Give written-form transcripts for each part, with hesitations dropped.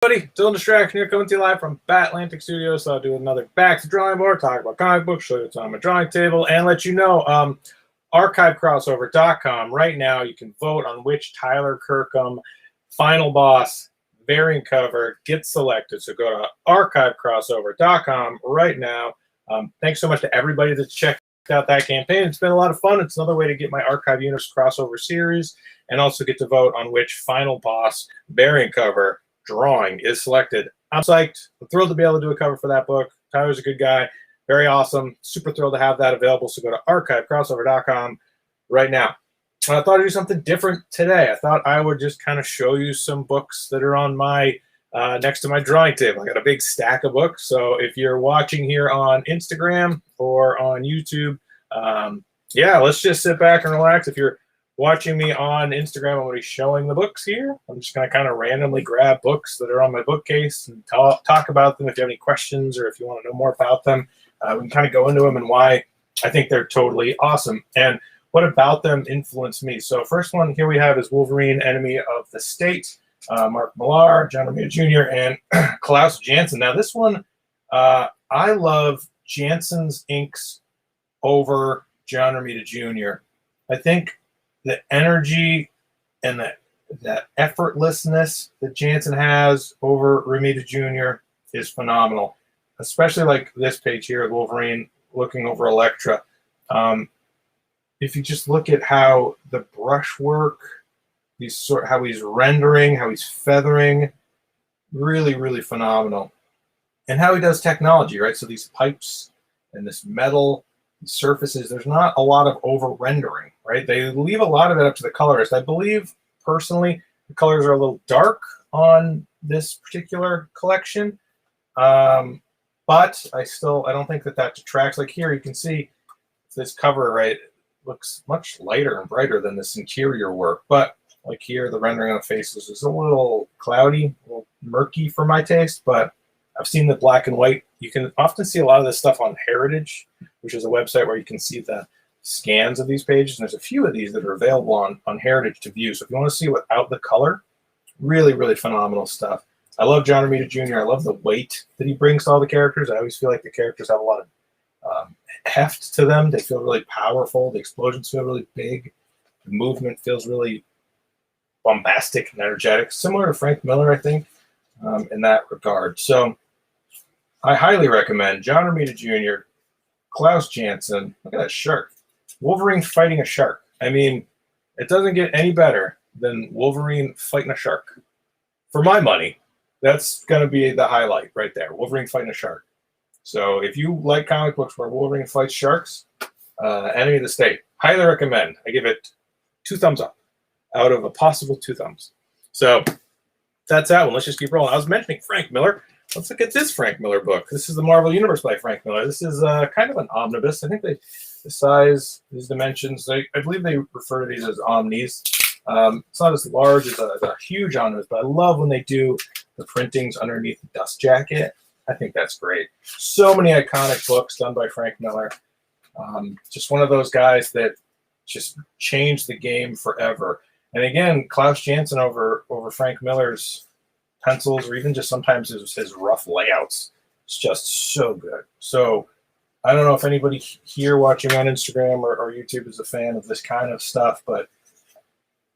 Buddy, Dylan Distraction here, coming to you live from Batlantic Studios. So I'll do another back to drawing board, talk about comic books, show you what's on my drawing table, and let you know, archivecrossover.com. Right now, you can vote on which Tyler Kirkham final boss variant cover gets selected. So go to archivecrossover.com right now. Thanks so much to everybody that's checked out that campaign. It's been a lot of fun. It's another way to get my Archive Universe crossover series and also get to vote on which final boss variant cover drawing is selected. I'm psyched. I'm thrilled to be able to do a cover for that book. Tyler's a good guy. Very awesome. Super thrilled to have that available. So go to archivecrossover.com right now. And I thought I'd do something different today. I thought I would just kind of show you some books that are on my next to my drawing table. I got a big stack of books. So if you're watching here on Instagram or on YouTube, yeah, let's just sit back and relax. If you're watching me on Instagram, I'm going to be showing the books here. I'm just going to kind of randomly grab books that are on my bookcase and talk about them. If you have any questions or if you want to know more about them, we can kind of go into them and why I think they're totally awesome and what about them influenced me. So first one here we have is Wolverine, Enemy of the State, Mark Millar, John Romita Jr., and Klaus Janson. Now this one, I love Janson's inks over John Romita Jr. I think the energy and that effortlessness that Janson has over Romita Jr. is phenomenal, especially like this page here of Wolverine looking over Elektra. If you just look at how the brushwork, how he's rendering, how he's feathering, really, really phenomenal. And how he does technology, right? So these pipes and this metal surfaces, there's not a lot of over rendering, right? They leave a lot of it up to the colorist. I believe personally the colors are a little dark on this particular collection, but I don't think that detracts. Like here you can see this cover, right, looks much lighter and brighter than this interior work, but like here the rendering on the faces is a little cloudy, a little murky for my taste, but I've seen the black and white. You can often see a lot of this stuff on Heritage, which is a website where you can see the scans of these pages. And there's a few of these that are available on Heritage to view. So if you want to see without the color, really, really phenomenal stuff. I love John Romita Jr. I love the weight that he brings to all the characters. I always feel like the characters have a lot of heft to them. They feel really powerful. The explosions feel really big. The movement feels really bombastic and energetic, similar to Frank Miller, I think, in that regard. So I highly recommend John Romita Jr., Klaus Janson. Look at that shark. Wolverine fighting a shark. I mean, it doesn't get any better than Wolverine fighting a shark. For my money, that's going to be the highlight right there. Wolverine fighting a shark. So if you like comic books where Wolverine fights sharks, Enemy of the State, highly recommend. I give it 2 thumbs up out of a possible 2 thumbs. So that's that one. Let's just keep rolling. I was mentioning Frank Miller. Let's look at this Frank Miller book. This is the Marvel Universe by Frank Miller. This is kind of an omnibus. I think the size, these dimensions, I believe they refer to these as omnis. It's not as large as a huge omnibus, but I love when they do the printings underneath the dust jacket. I think that's great. So many iconic books done by Frank Miller. Just one of those guys that just changed the game forever. And again, Klaus Janson over Frank Miller's pencils, or even just sometimes his rough layouts. It's just so good. So I don't know if anybody here watching on Instagram or YouTube is a fan of this kind of stuff, but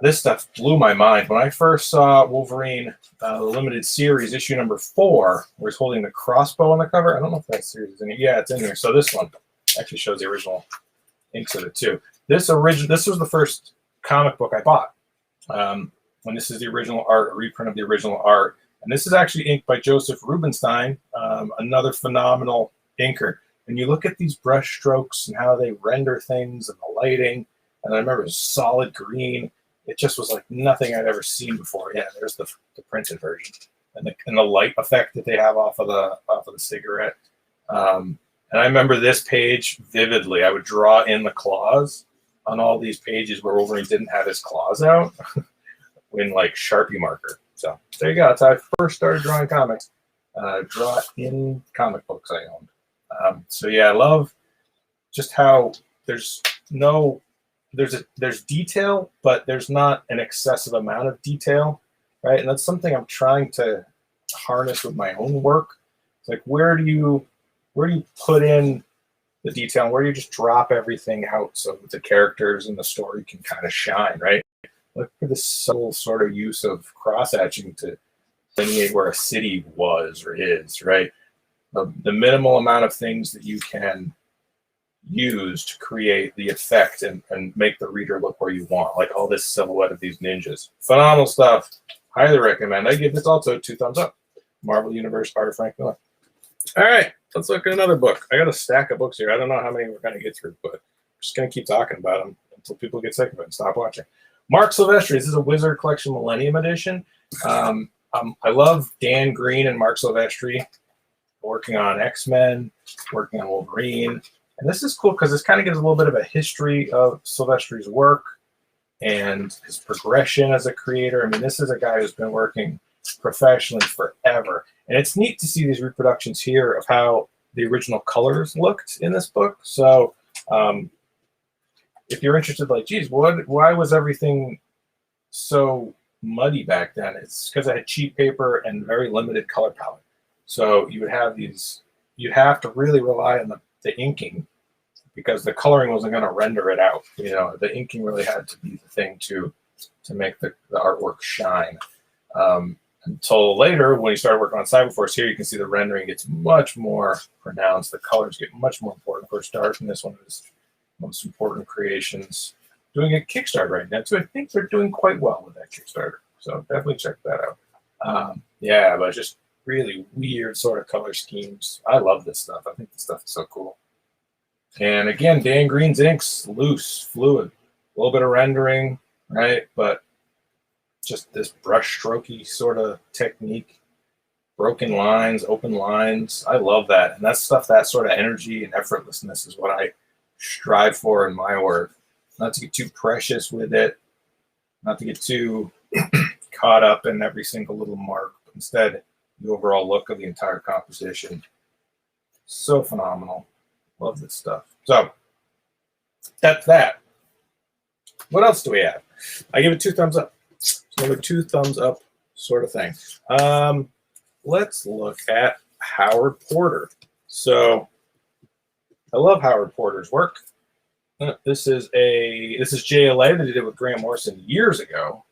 this stuff blew my mind. When I first saw Wolverine, the limited series, issue number 4, where he's holding the crossbow on the cover. I don't know if that series is in it. Yeah, it's in here. So this one actually shows the original inks of it too. This was the first comic book I bought. When this is the original art, a reprint of the original art. And this is actually inked by Joseph Rubinstein, another phenomenal inker. And you look at these brush strokes and how they render things and the lighting. And I remember it was solid green. It just was like nothing I'd ever seen before. Yeah, there's the printed version. And the light effect that they have off of the cigarette. And I remember this page vividly. I would draw in the claws on all these pages where Wolverine didn't have his claws out in like Sharpie marker. So there you go. That's how I first started drawing comics. Draw in comic books I owned. So yeah, I love just how there's detail, but there's not an excessive amount of detail, right? And that's something I'm trying to harness with my own work. It's like, where do you put in the detail? Where do you just drop everything out so that the characters and the story can kind of shine, right? Look for this subtle sort of use of cross-hatching to delineate where a city was or is, right? The minimal amount of things that you can use to create the effect and make the reader look where you want, like all this silhouette of these ninjas. Phenomenal stuff. Highly recommend. I give this also 2 thumbs up. Marvel Universe by Frank Miller. All right, let's look at another book. I got a stack of books here. I don't know how many we're going to get through, but I'm just going to keep talking about them until people get sick of it and stop watching. Mark Silvestri. This is a Wizard Collection Millennium Edition. I love Dan Green and Mark Silvestri working on X-Men, working on Wolverine. And this is cool because this kind of gives a little bit of a history of Silvestri's work and his progression as a creator. I mean, this is a guy who's been working professionally forever. And it's neat to see these reproductions here of how the original colors looked in this book. So if you're interested, like, geez, why was everything so muddy back then? It's because I had cheap paper and very limited color palette. So you would have these, you'd have to really rely on the inking because the coloring wasn't going to render it out. You know, the inking really had to be the thing to make the artwork shine. Until later, when you started working on Cyberforce, here you can see the rendering gets much more pronounced. The colors get much more important. For Stars, and this one is most important creations. Doing a Kickstarter right now, too. I think they're doing quite well with that Kickstarter. So definitely check that out. Yeah, but just really weird sort of color schemes. I love this stuff. I think this stuff is so cool. And again, Dan Green's inks, loose, fluid, a little bit of rendering, right? But just this brush strokey sort of technique, broken lines, open lines. I love that. And that's stuff, that sort of energy and effortlessness is what I strive for in my work. Not to get too precious with it, not to get too caught up in every single little mark. But instead, the overall look of the entire composition. So phenomenal. Love this stuff. So that's that. What else do we have? I give it 2 thumbs up. Another 2 thumbs up sort of thing. Let's look at Howard Porter. So I love Howard Porter's work. This is JLA that he did with Grant Morrison years ago.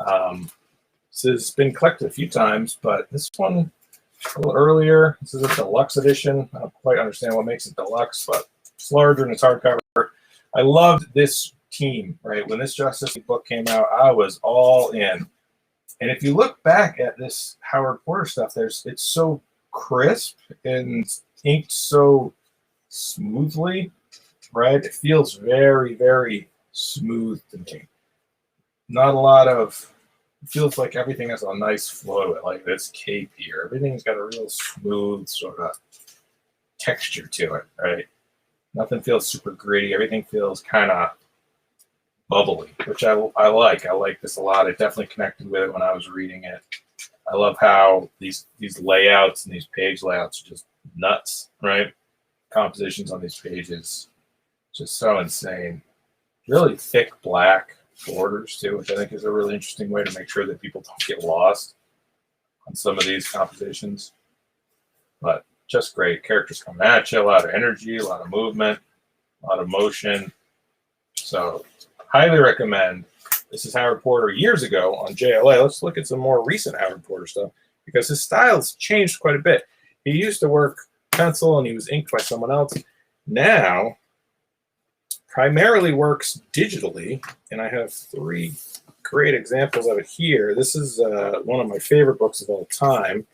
This has been collected a few times, but this one a little earlier. This is a deluxe edition. I don't quite understand what makes it deluxe, but it's larger and it's hardcover. I loved this team, right? When this Justice League book came out, I was all in. And if you look back at this Howard Porter stuff, it's so crisp and inked so smoothly, right? It feels very, very smooth to me. Not a lot of, it feels like everything has a nice flow to it, like this cape here. Everything's got a real smooth sort of texture to it, right? Nothing feels super gritty. Everything feels kind of bubbly, which I like. I like this a lot. I definitely connected with it when I was reading it. I love how these layouts and these page layouts are just nuts, right? Compositions on these pages, just so insane. Really thick black borders too, which I think is a really interesting way to make sure that people don't get lost on some of these compositions. But just great. Characters coming at you, a lot of energy, a lot of movement, a lot of motion. So highly recommend. This is Howard Porter years ago on JLA. Let's look at some more recent Howard Porter stuff because his style's changed quite a bit. He used to work pencil and he was inked by someone else. Now, primarily works digitally, and I have 3 great examples of it here. This is one of my favorite books of all time,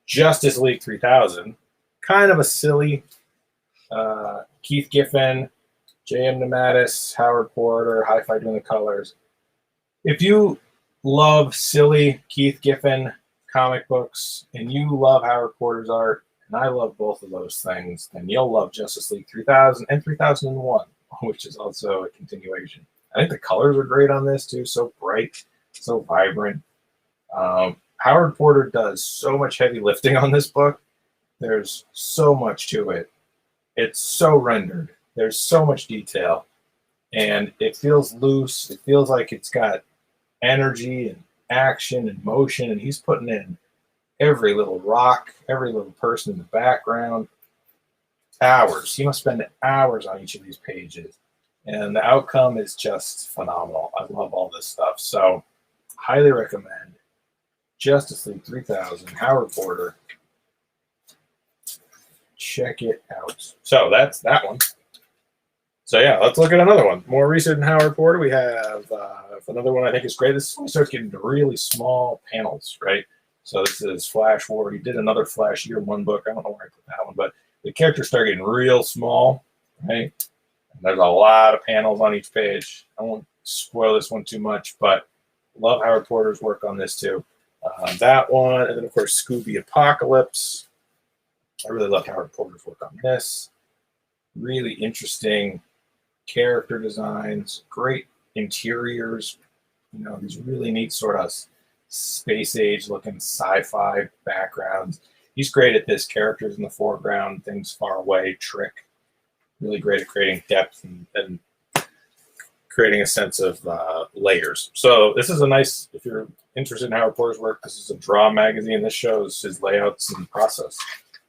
Justice League 3000. Kind of a silly Keith Giffen, J.M. Nematis, Howard Porter, Hi-Fi doing the colors. If you love silly Keith Giffen comic books and you love Howard Porter's art, and I love both of those things, then you'll love Justice League 3000 and 3001, which is also a continuation. I think the colors are great on this too, so bright, so vibrant. Howard Porter does so much heavy lifting on this book. There's so much to it. It's so rendered. There's so much detail, and it feels loose. It feels like it's got energy and action and motion, and he's putting in every little rock, every little person in the background. Hours. You must spend hours on each of these pages. And the outcome is just phenomenal. I love all this stuff. So highly recommend Justice League 3000, Howard Porter. Check it out. So that's that one. So yeah, let's look at another one. More recent than Howard Porter, we have another one I think is great. This one starts getting to really small panels, right? So this is Flash War. He did another Flash Year One book. I don't know where I put that one, but the characters start getting real small, right? And there's a lot of panels on each page. I won't spoil this one too much, but love Howard Porter's work on this too. That one, and then of course Scooby Apocalypse. I really love Howard Porter's work on this. Really interesting character designs, great interiors. You know, these really neat sort of space age looking sci-fi backgrounds. He's great at this, characters in the foreground, things far away, trick. Really great at creating depth and creating a sense of layers. So this is a nice, if you're interested in Howard Porter's work, this is a draw magazine. This shows his layouts and process.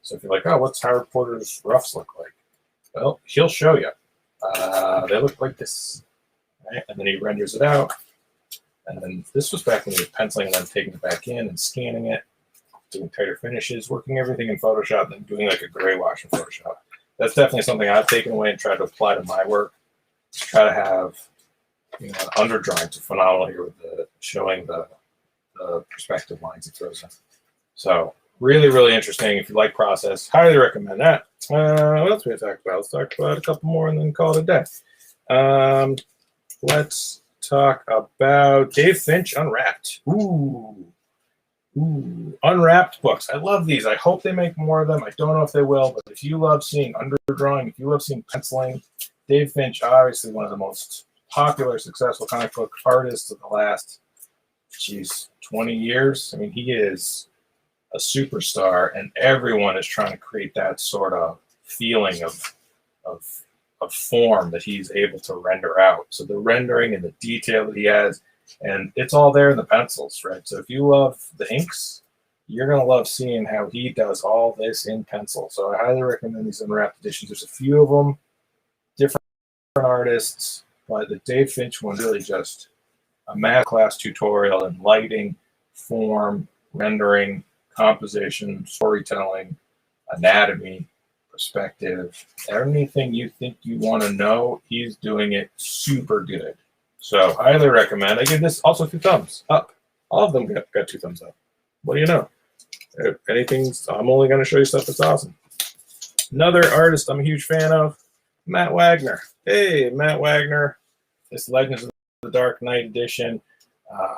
So if you're like, oh, what's Howard Porter's roughs look like? Well, he'll show you. They look like this. Right? And then he renders it out. And then this was back when he was penciling and then taking it back in and scanning it, doing tighter finishes, working everything in Photoshop, and then doing like a gray wash in Photoshop. That's definitely something I've taken away and tried to apply to my work. To try to have, you know, an underdrawing to phenomenal here with the showing the perspective lines he throws in. So really, really interesting. If you like process, highly recommend that. What else we talk about? Let's talk about a couple more and then call it a day. Let's talk about Dave Finch Unwrapped. Ooh, Unwrapped books. I love these. I hope they make more of them. I don't know if they will, but if you love seeing underdrawing, if you love seeing penciling, Dave Finch, obviously one of the most popular, successful comic book artists of the last, 20 years. I mean, he is a superstar, and everyone is trying to create that sort of feeling of form that he's able to render out. So the rendering and the detail that he has, and it's all there in the pencils, right? So if you love the inks, you're going to love seeing how he does all this in pencil. So I highly recommend these Unwrapped editions. There's a few of them, different artists, but the Dave Finch one really just a math class tutorial in lighting, form, rendering, composition, storytelling, anatomy, perspective, anything you think you want to know, he's doing it super good. So highly recommend. I give this also 2 thumbs up. All of them got 2 thumbs up. What do you know? If anything, I'm only going to show you stuff that's awesome. Another artist I'm a huge fan of, Matt Wagner. Hey, Matt Wagner. This Legends of the Dark Knight edition,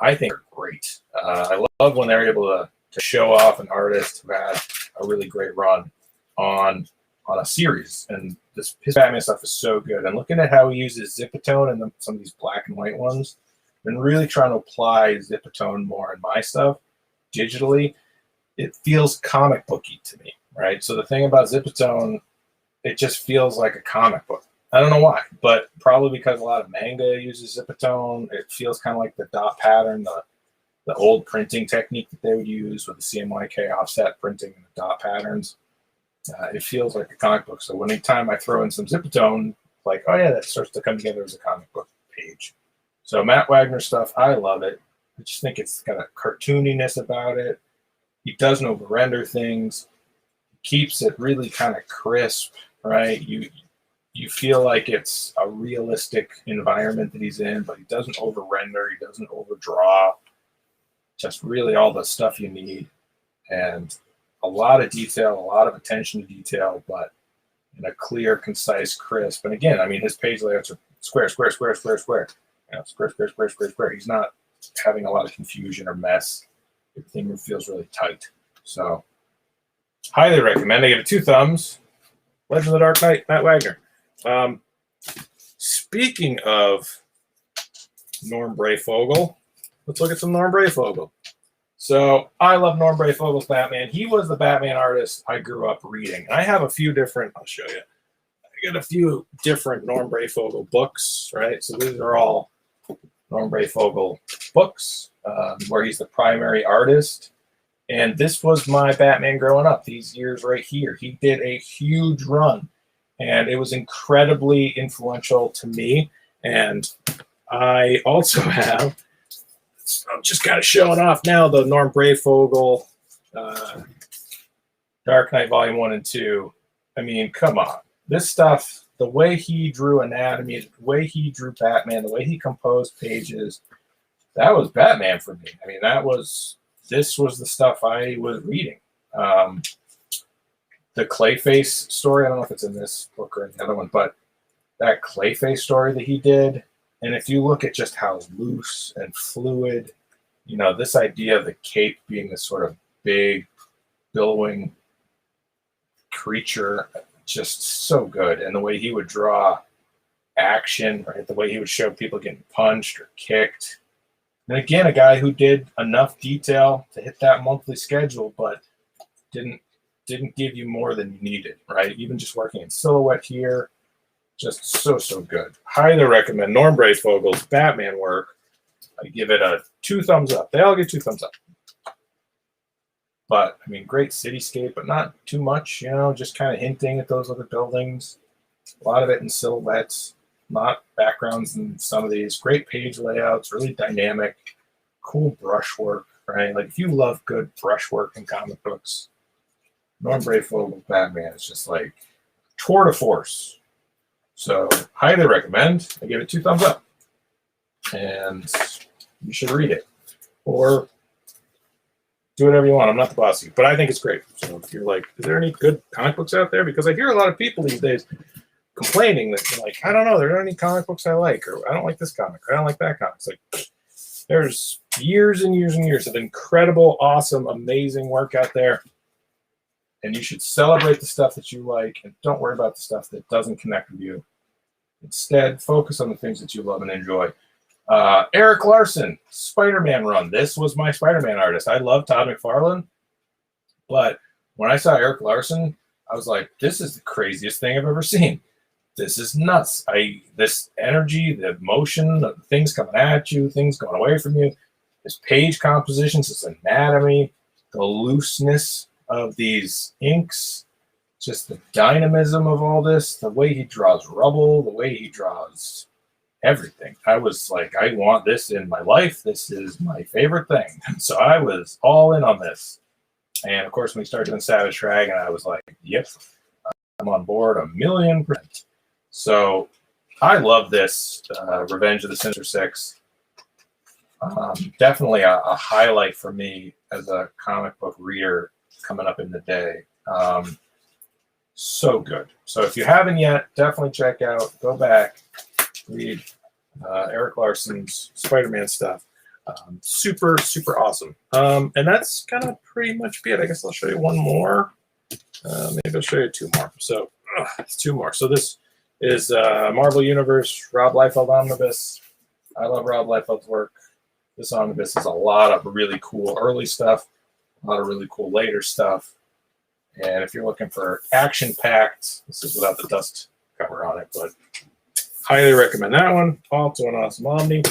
I think are great. I love when they're able to show off an artist who had a really great run on a series. And his Batman stuff is so good. And looking at how he uses Zipatone and some of these black and white ones, and really trying to apply Zipatone more in my stuff digitally, it feels comic booky to me, right? So the thing about Zipatone, it just feels like a comic book. I don't know why, but probably because a lot of manga uses Zipatone. It feels kind of like the dot pattern, the old printing technique that they would use with the CMYK offset printing and the dot patterns. It feels like a comic book. So anytime I throw in some Zipatone, like, oh yeah, that starts to come together as a comic book page. So Matt Wagner stuff, I love it. I just think it's got a cartooniness about it. He doesn't over-render things. He keeps it really kind of crisp, right? You feel like it's a realistic environment that he's in, but he doesn't over-render. He doesn't overdraw. Just really all the stuff you need. And a lot of detail, a lot of attention to detail, but in a clear, concise, crisp. And again, I mean, his page layouts are square, square, square, square, square. You know, square, square, square, square, square. He's not having a lot of confusion or mess. Everything feels really tight. So, highly recommend. I give it 2 thumbs. Legend of the Dark Knight, Matt Wagner. Speaking of Norm Brayfogle, let's look at some Norm Brayfogle. So I love Norm Brayfogle's Batman. He was the Batman artist I grew up reading. I have a few different, I'll show you. I got a few different Norm Brayfogle books, right? So these are all Norm Brayfogle books where he's the primary artist. And this was my Batman growing up, these years right here. He did a huge run, and it was incredibly influential to me. And I also have, I'm just kind of showing off now, the Norm Brayfogle Dark Knight Volume 1 and 2. I mean, come on. This stuff, the way he drew anatomy, the way he drew Batman, the way he composed pages, that was Batman for me. I mean, this was the stuff I was reading. The Clayface story, I don't know if it's in this book or in the other one, but that Clayface story that he did, and if you look at just how loose and fluid, you know, this idea of the cape being this sort of big, billowing creature, just so good. And the way he would draw action, right? The way he would show people getting punched or kicked. And again, a guy who did enough detail to hit that monthly schedule, but didn't give you more than you needed, right? Even just working in silhouette here, just so good. Highly recommend Norm Brayfogle's Batman work. I give it a 2 thumbs up. They all get 2 thumbs up. But, I mean, great cityscape, but not too much, you know, just kind of hinting at those other buildings. A lot of it in silhouettes, not backgrounds in some of these. Great page layouts, really dynamic, cool brushwork, right? Like, if you love good brushwork in comic books, Norm Brayfogle's Batman is just like tour de force. So, highly recommend. I give it 2 thumbs up. And you should read it. Or do whatever you want. I'm not the boss of you, but I think it's great. So if you're like, is there any good comic books out there? Because I hear a lot of people these days complaining that they're like, I don't know, there aren't any comic books I like, or I don't like this comic, or I don't like that comic. It's like, there's years and years and years of incredible, awesome, amazing work out there. And you should celebrate the stuff that you like, and don't worry about the stuff that doesn't connect with you. Instead, focus on the things that you love and enjoy. Eric Larson, SpiderMan run. This was my SpiderMan artist. I love Todd McFarlane, but when I saw Eric Larson, I was like, this is the craziest thing I've ever seen. This is nuts. This energy, the emotion, the things coming at you, things going away from you, this page compositions, this anatomy, the looseness of these inks, just the dynamism of all this, the way he draws rubble, the way he draws everything. I was like, I want this in my life. This is my favorite thing. So I was all in on this. And of course, when we started doing Savage Dragon, I was like, yep, I'm on board 1,000,000%. So I love this Revenge of the Sinister Six. Definitely a highlight for me as a comic book reader coming up in the day. So good. So if you haven't yet, definitely check out, go back, read Eric Larson's Spider-Man stuff. Super awesome. And that's kind of pretty much it. I guess I'll show you one more. Maybe I'll show you 2 more. So it's 2 more. So this is Marvel Universe, Rob Liefeld Omnibus. I love Rob Liefeld's work. This omnibus is a lot of really cool early stuff, a lot of really cool later stuff. And if you're looking for action-packed, this is without the dust cover on it, but highly recommend that one. Also an awesome omni.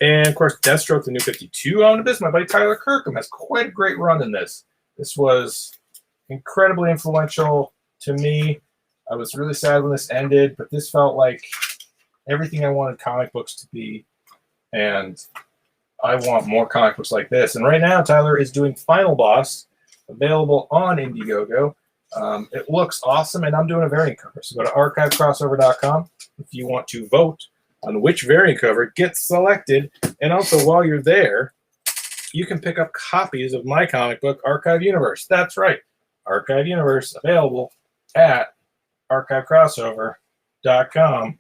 And, of course, Deathstroke, the New 52 omnibus. My buddy Tyler Kirkham has quite a great run in this. This was incredibly influential to me. I was really sad when this ended, but this felt like everything I wanted comic books to be. And I want more comic books like this. And right now, Tyler is doing Final Boss, available on Indiegogo. It looks awesome, and I'm doing a variant cover. So go to archivecrossover.com if you want to vote on which variant cover gets selected. And also, while you're there, you can pick up copies of my comic book, Archive Universe. That's right, Archive Universe, available at archivecrossover.com.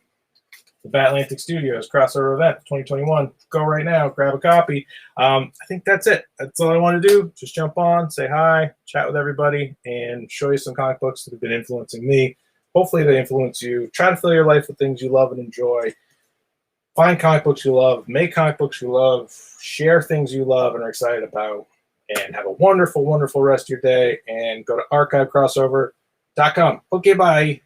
The Batlantic Studios crossover event 2021. Go right now, grab a copy. I think that's it. That's all I want to do. Just jump on, say hi, chat with everybody, and show you some comic books that have been influencing me. Hopefully they influence you. Try to fill your life with things you love and enjoy. Find comic books you love. Make comic books you love. Share things you love and are excited about. And have a wonderful, wonderful rest of your day. And go to archivecrossover.com. Okay, bye.